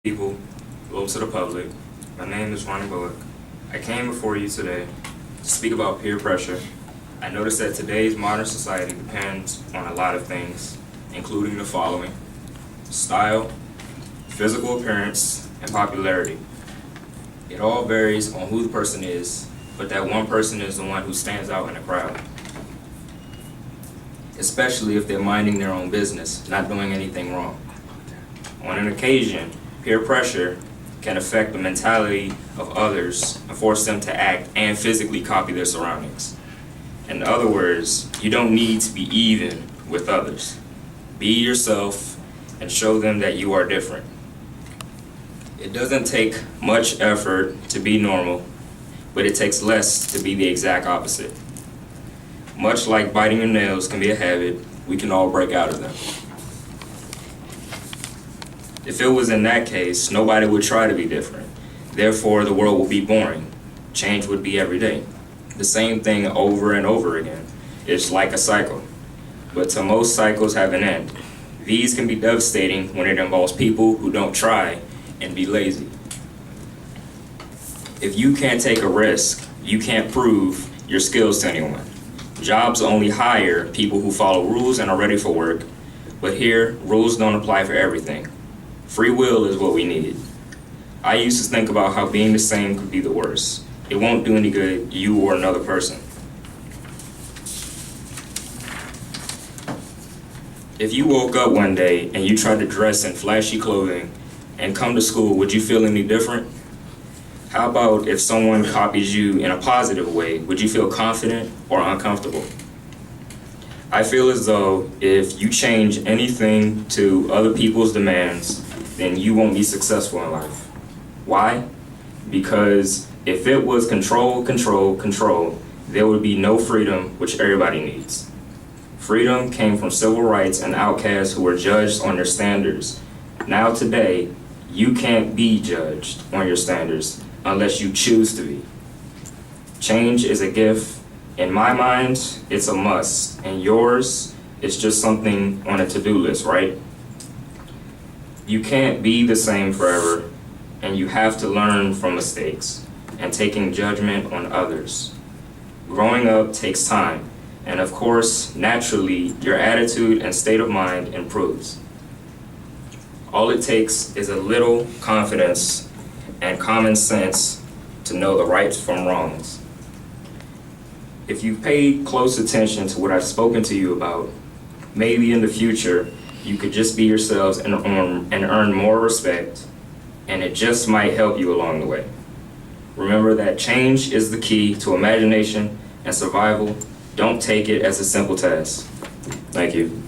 People, hello to the public. My name is Ronnie Bullock. I came before you today to speak about peer pressure. I noticed that today's modern society depends on a lot of things, including the following: style, physical appearance, and popularity. It all varies on who the person is, but that one person is the one who stands out in a crowd. Especially if they're minding their own business, not doing anything wrong. On an occasion, peer pressure can affect the mentality of others and force them to act and physically copy their surroundings. In other words, you don't need to be even with others. Be yourself and show them that you are different. It doesn't take much effort to be normal, but it takes less to be the exact opposite. Much like biting your nails can be a habit, we can all break out of them. If it was in that case, nobody would try to be different. Therefore, the world would be boring. Change would be every day. The same thing over and over again. It's like a cycle. But to most, cycles have an end. These can be devastating when it involves people who don't try and be lazy. If you can't take a risk, you can't prove your skills to anyone. Jobs only hire people who follow rules and are ready for work. But here, rules don't apply for everything. Free will is what we need. I used to think about how being the same could be the worst. It won't do any good, you or another person. If you woke up one day and you tried to dress in flashy clothing and come to school, would you feel any different? How about if someone copies you in a positive way, would you feel confident or uncomfortable? I feel as though if you change anything to other people's demands, then you won't be successful in life. Why? Because if it was control, there would be no freedom, which everybody needs. Freedom came from civil rights and outcasts who were judged on their standards. Now today, you can't be judged on your standards unless you choose to be. Change is a gift. In my mind, it's a must. And yours, it's just something on a to-do list, right? You can't be the same forever, and you have to learn from mistakes and taking judgment on others. Growing up takes time, and of course, naturally, your attitude and state of mind improves. All it takes is a little confidence and common sense to know the rights from wrongs. If you pay close attention to what I've spoken to you about, maybe in the future, you could just be yourselves and earn more respect, and it just might help you along the way. Remember that change is the key to imagination and survival. Don't take it as a simple task. Thank you.